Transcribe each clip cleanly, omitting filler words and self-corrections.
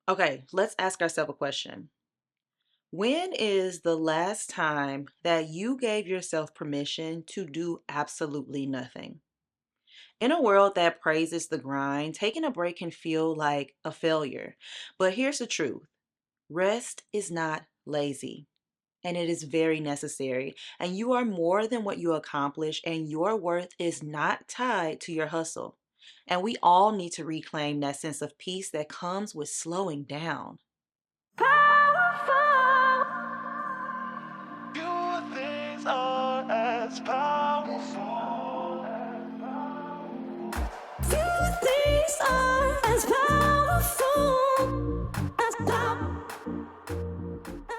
Okay, let's ask ourselves a question. When is the last time that you gave yourself permission to do absolutely nothing? In a world that praises the grind, taking a break can feel like a failure. But here's the truth: rest is not lazy, and it is very necessary. And you are more than what you accomplish, and your worth is not tied to your hustle. And we all need to reclaim that sense of peace that comes with slowing down. Few things are as powerful. Few things are as powerful as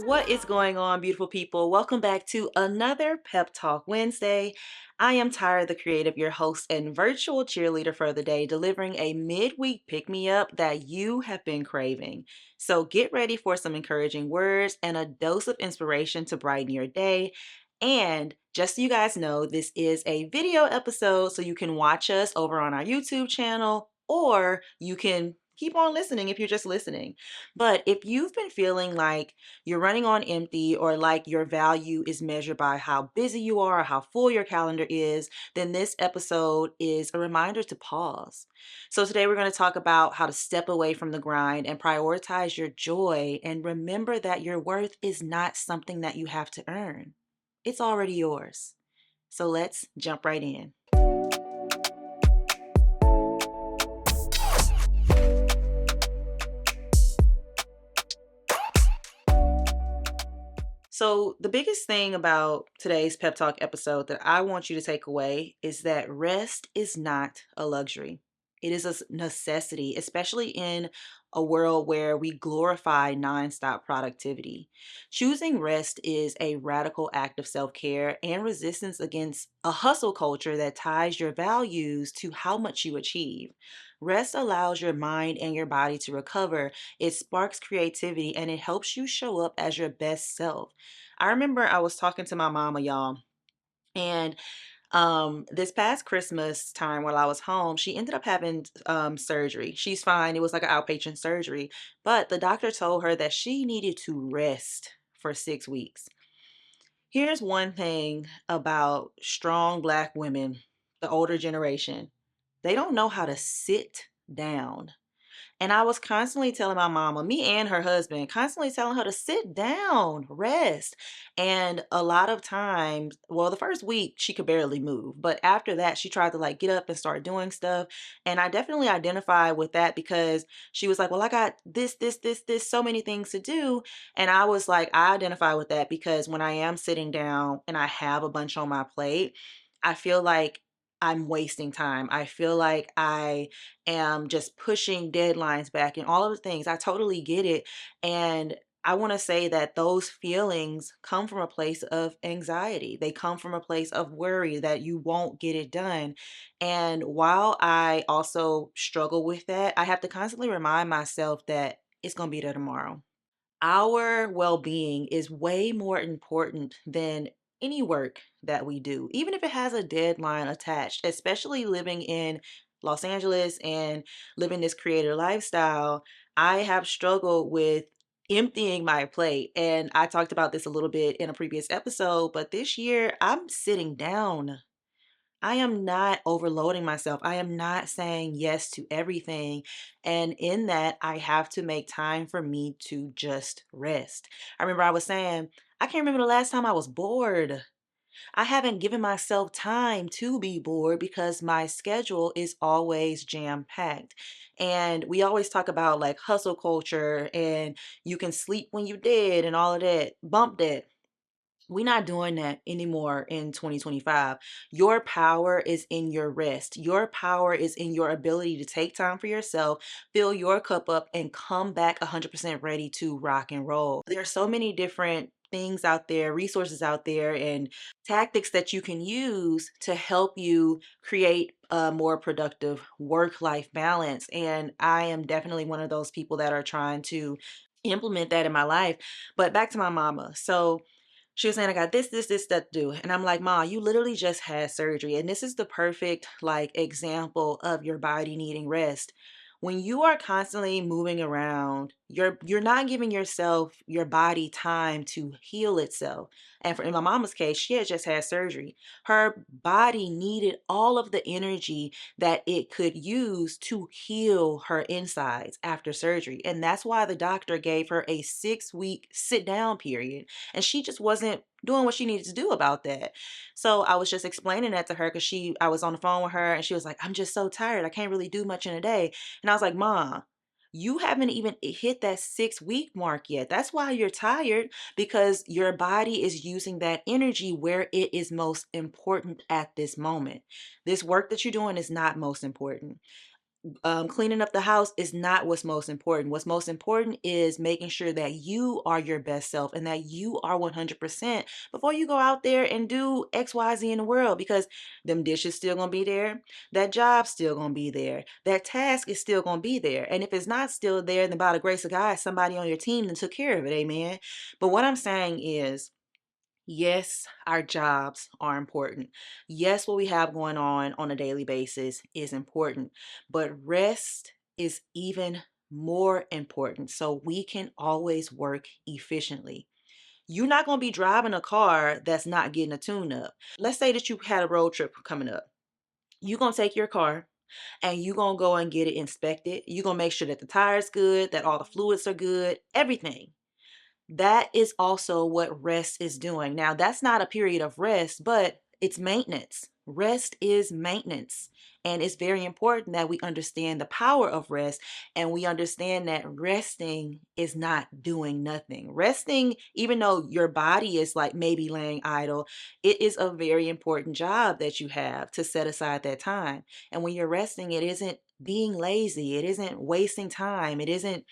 What is going on, beautiful people? Welcome back to another Pep Talk Wednesday. I am Tyra, the creative, your host and virtual cheerleader for the day, delivering a midweek pick me up that you have been craving. So get ready for some encouraging words and a dose of inspiration to brighten your day. And just so you guys know, this is a video episode, so you can watch us over on our YouTube channel, or you can keep on listening if you're just listening. But if you've been feeling like you're running on empty, or like your value is measured by how busy you are or how full your calendar is, then this episode is a reminder to pause. So today we're going to talk about how to step away from the grind and prioritize your joy, and remember that your worth is not something that you have to earn. It's already yours. So let's jump right in. So, the biggest thing about today's Pep Talk episode that I want you to take away is that rest is not a luxury. It is a necessity, especially in a world where we glorify nonstop productivity. Choosing rest is a radical act of self care and resistance against a hustle culture that ties your values to how much you achieve. Rest allows your mind and your body to recover. It sparks creativity and it helps you show up as your best self. I remember I was talking to my mama, y'all, and this past Christmas time while I was home, she ended up having surgery. She's fine. It was like an outpatient surgery, but the doctor told her that she needed to rest for 6 weeks. Here's one thing about strong Black women, the older generation: they don't know how to sit down. And I was constantly telling my mama, me and her husband, constantly telling her to sit down, rest. And a lot of times, well, the first week she could barely move, but after that, she tried to like get up and start doing stuff. And I definitely identify with that because she was like, well, I got this, so many things to do. And I was like, I identify with that because when I am sitting down and I have a bunch on my plate, I feel like I'm wasting time. I feel like I am just pushing deadlines back and all of the things. I totally get it. And I want to say that those feelings come from a place of anxiety. They come from a place of worry that you won't get it done. And while I also struggle with that, I have to constantly remind myself that it's going to be there tomorrow. Our well being is way more important than any work that we do, even if it has a deadline attached, especially living in Los Angeles and living this creator lifestyle. I have struggled with emptying my plate. And I talked about this a little bit in a previous episode, but this year I'm sitting down. I am not overloading myself. I am not saying yes to everything. And in that, I have to make time for me to just rest. I remember I was saying, I can't remember the last time I was bored. I haven't given myself time to be bored because my schedule is always jam packed. And we always talk about like hustle culture and you can sleep when you dead and all of that. Bump that. We're not doing that anymore in 2025. Your power is in your rest. Your power is in your ability to take time for yourself, fill your cup up, and come back 100% ready to rock and roll. There are so many different things out there, resources out there, and tactics that you can use to help you create a more productive work life balance. And I am definitely one of those people that are trying to implement that in my life. But back to my mama. So, she was saying, I got this stuff to do. And I'm like, Ma, you literally just had surgery. And this is the perfect like example of your body needing rest. When you are constantly moving around, you're not giving yourself, your body, time to heal itself. And for in my mama's case, she had just had surgery. Her body needed all of the energy that it could use to heal her insides after surgery. And that's why the doctor gave her a 6-week sit down period. And she just wasn't doing what she needed to do about that. So I was just explaining that to her because I was on the phone with her and she was like, I'm just so tired. I can't really do much in a day. And I was like, "Ma, you haven't even hit that 6-week mark yet. That's why you're tired, because your body is using that energy where it is most important at this moment. This work that you're doing is not most important. Cleaning up the house is not what's most important. What's most important is making sure that you are your best self and that you are 100% before you go out there and do XYZ in the world, because them dishes still gonna be there, that job still gonna be there, that task is still gonna be there. And if it's not still there, then by the grace of God, somebody on your team then took care of it, amen. But what I'm saying is, yes, our jobs are important. Yes, what we have going on a daily basis is important, but rest is even more important so we can always work efficiently. You're not going to be driving a car that's not getting a tune up. Let's say that you had a road trip coming up. You're going to take your car and you're going to go and get it inspected. You're going to make sure that the tire's good, that all the fluids are good, everything. That is also what rest is doing. Now, that's not a period of rest, but it's maintenance. Rest is maintenance. And it's very important that we understand the power of rest and we understand that resting is not doing nothing. Resting, even though your body is like maybe laying idle, it is a very important job that you have to set aside that time. And when you're resting, it isn't being lazy, it isn't wasting time, it isn't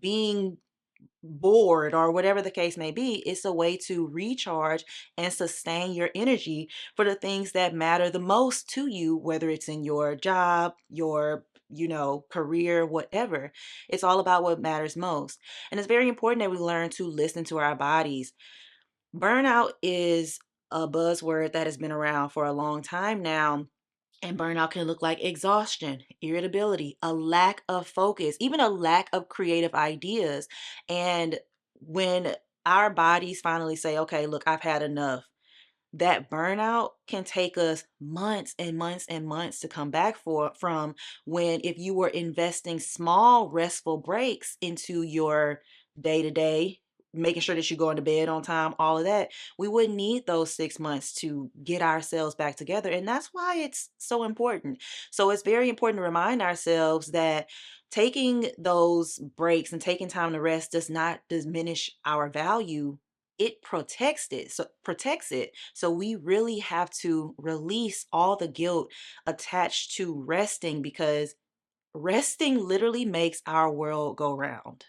being bored or whatever the case may be. It's a way to recharge and sustain your energy for the things that matter the most to you, whether it's in your job, your career, whatever. It's all about what matters most. And it's very important that we learn to listen to our bodies. Burnout is a buzzword that has been around for a long time now, and burnout can look like exhaustion, irritability, a lack of focus, even a lack of creative ideas. And when our bodies finally say, okay, look, I've had enough, that burnout can take us months and months and months to come back from, when if you were investing small restful breaks into your day to day, making sure that you go into bed on time, all of that, we wouldn't need those 6 months to get ourselves back together. And that's why it's so important. So it's very important to remind ourselves that taking those breaks and taking time to rest does not diminish our value. It protects it. So we really have to release all the guilt attached to resting, because resting literally makes our world go round.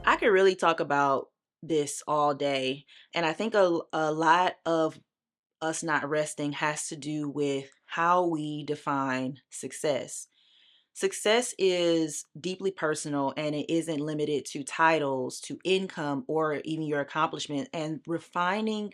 I could really talk about this all day, and I think a lot of us not resting has to do with how we define success. Success is deeply personal and it isn't limited to titles, to income, or even your accomplishment. And redefining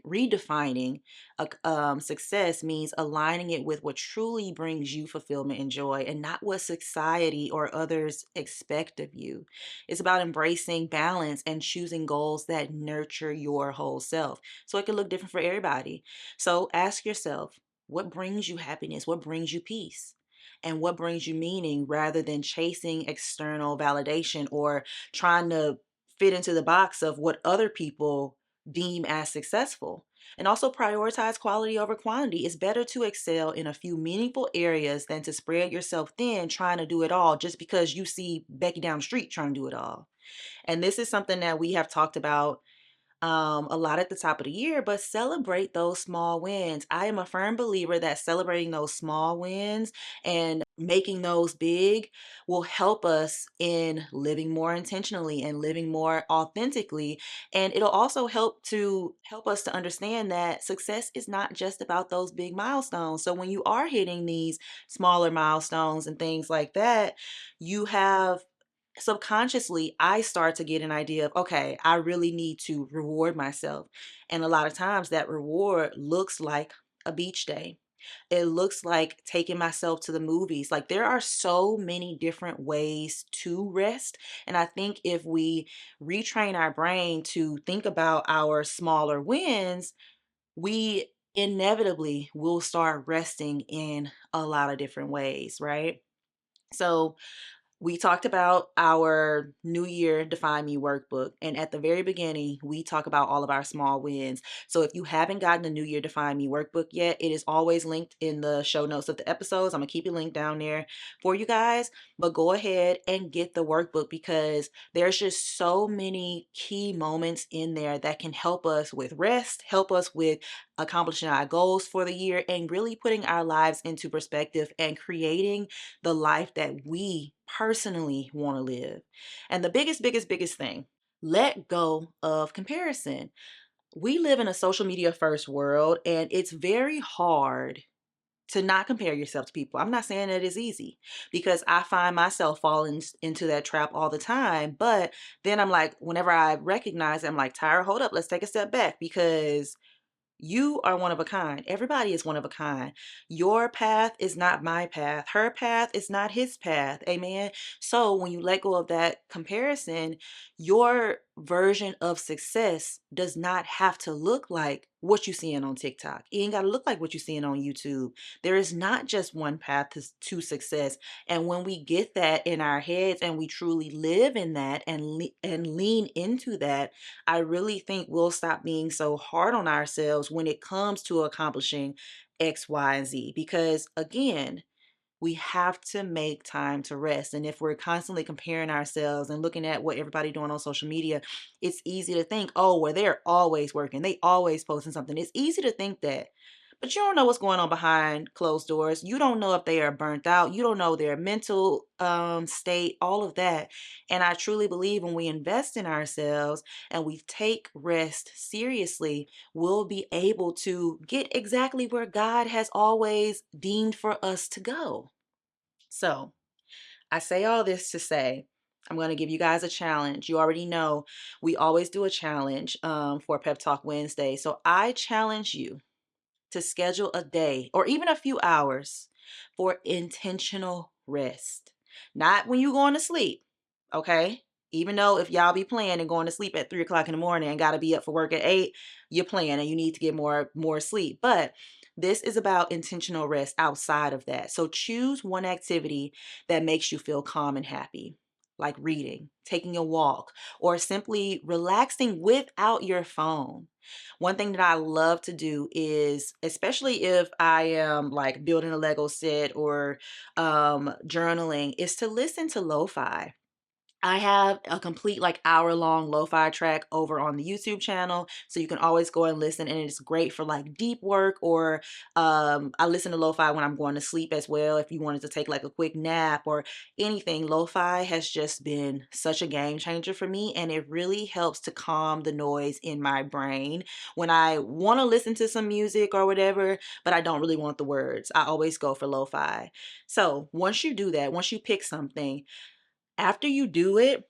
success means aligning it with what truly brings you fulfillment and joy, and not what society or others expect of you. It's about embracing balance and choosing goals that nurture your whole self. So it can look different for everybody. So ask yourself, what brings you happiness? What brings you peace? And what brings you meaning, rather than chasing external validation or trying to fit into the box of what other people deem as successful. And also prioritize quality over quantity. It's better to excel in a few meaningful areas than to spread yourself thin trying to do it all just because you see Becky down the street trying to do it all. And this is something that we have talked about a lot at the top of the year, but celebrate those small wins. I am a firm believer that celebrating those small wins and making those big will help us in living more intentionally and living more authentically. And it'll also help us to understand that success is not just about those big milestones. So when you are hitting these smaller milestones and things like that, you have subconsciously I start to get an idea of, okay, I really need to reward myself. And a lot of times that reward looks like a beach day. It looks like taking myself to the movies. Like there are so many different ways to rest. And I think if we retrain our brain to think about our smaller wins, we inevitably will start resting in a lot of different ways, right? So we talked about our New Year Define Me workbook. And at the very beginning, we talk about all of our small wins. So if you haven't gotten the New Year Define Me workbook yet, it is always linked in the show notes of the episodes. I'm going to keep it linked down there for you guys. But go ahead and get the workbook because there's just so many key moments in there that can help us with rest, help us with accomplishing our goals for the year, and really putting our lives into perspective and creating the life that we personally want to live. And the biggest thing, let go of comparison. We live in a social media first world, and it's very hard to not compare yourself to people. I'm not saying that it's easy because I find myself falling into that trap all the time. But then I'm like, whenever I recognize it, I'm like, Tyra, hold up, let's take a step back because you are one of a kind. Everybody is one of a kind. Your path is not my path. Her path is not his path. Amen. So when you let go of that comparison, your version of success does not have to look like what you're seeing on TikTok. It ain't got to look like what you're seeing on YouTube. There is not just one path to success. And when we get that in our heads and we truly live in that and, and lean into that, I really think we'll stop being so hard on ourselves when it comes to accomplishing X, Y, and Z. Because again, we have to make time to rest. And if we're constantly comparing ourselves and looking at what everybody doing on social media, it's easy to think, oh, well, they're always working. They always posting something. It's easy to think that. But you don't know what's going on behind closed doors. You don't know if they are burnt out. You don't know their mental state, all of that. And I truly believe when we invest in ourselves and we take rest seriously, we'll be able to get exactly where God has always deemed for us to go. So I say all this to say, I'm going to give you guys a challenge. You already know we always do a challenge for Pep Talk Wednesday. So I challenge you to schedule a day or even a few hours for intentional rest. Not when you're going to sleep, okay? Even though if y'all be playing and going to sleep at 3 o'clock in the morning and got to be up for work at 8, you're playing and you need to get more sleep. But this is about intentional rest outside of that. So choose one activity that makes you feel calm and happy, like reading, taking a walk, or simply relaxing without your phone. One thing that I love to do is, especially if I am like building a Lego set or journaling, is to listen to lo-fi. I have a complete like hour-long lo-fi track over on the YouTube channel, so you can always go and listen, and it's great for like deep work or I listen to lo-fi when I'm going to sleep as well. If you wanted to take like a quick nap or anything, lo-fi has just been such a game changer for me, and it really helps to calm the noise in my brain when I want to listen to some music or whatever, but I don't really want the words. I always go for lo-fi. So once you do that, once you pick something, after you do it,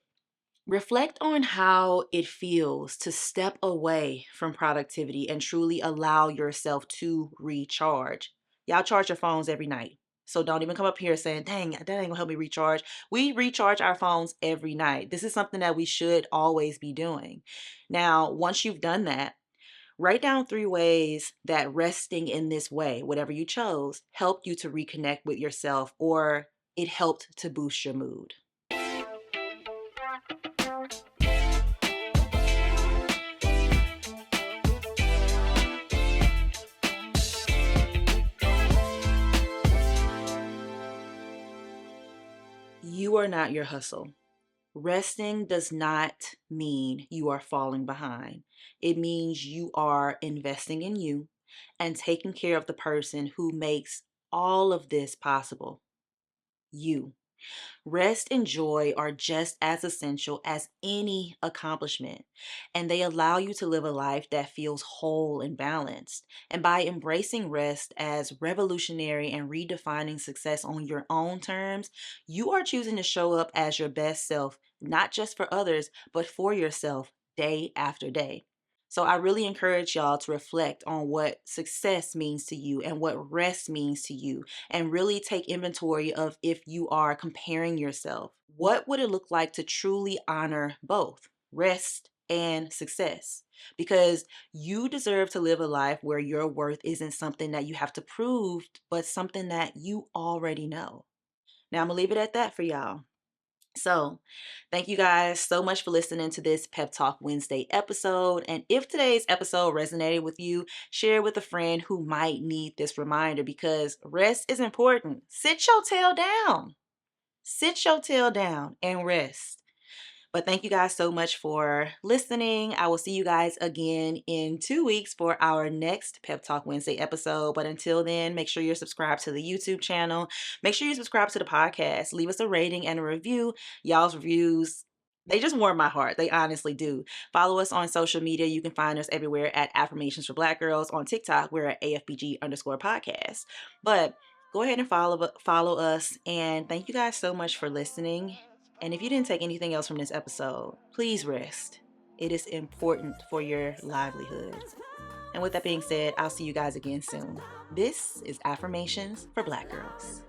reflect on how it feels to step away from productivity and truly allow yourself to recharge. Y'all charge your phones every night. So don't even come up here saying, dang, that ain't gonna help me recharge. We recharge our phones every night. This is something that we should always be doing. Now, once you've done that, write down 3 ways that resting in this way, whatever you chose, helped you to reconnect with yourself or it helped to boost your mood. You are not your hustle. Resting does not mean you are falling behind. It means you are investing in you and taking care of the person who makes all of this possible. You. Rest and joy are just as essential as any accomplishment, and they allow you to live a life that feels whole and balanced. And by embracing rest as revolutionary and redefining success on your own terms, you are choosing to show up as your best self, not just for others, but for yourself day after day. So I really encourage y'all to reflect on what success means to you and what rest means to you, and really take inventory of if you are comparing yourself. What would it look like to truly honor both rest and success? Because you deserve to live a life where your worth isn't something that you have to prove, but something that you already know. Now, I'm going to leave it at that for y'all. So, thank you guys so much for listening to this Pep Talk Wednesday episode. And if today's episode resonated with you, share it with a friend who might need this reminder, because rest is important. Sit your tail down. Sit your tail down and rest. But thank you guys so much for listening. I will see you guys again in 2 weeks for our next Pep Talk Wednesday episode. But until then, make sure you're subscribed to the YouTube channel. Make sure you subscribe to the podcast. Leave us a rating and a review. Y'all's reviews, they just warm my heart. They honestly do. Follow us on social media. You can find us everywhere at Affirmations for Black Girls. On TikTok, we're at AFBG_podcast. But go ahead and follow us. And thank you guys so much for listening. And if you didn't take anything else from this episode, please rest. It is important for your livelihood. And with that being said, I'll see you guys again soon. This is Affirmations for Black Girls.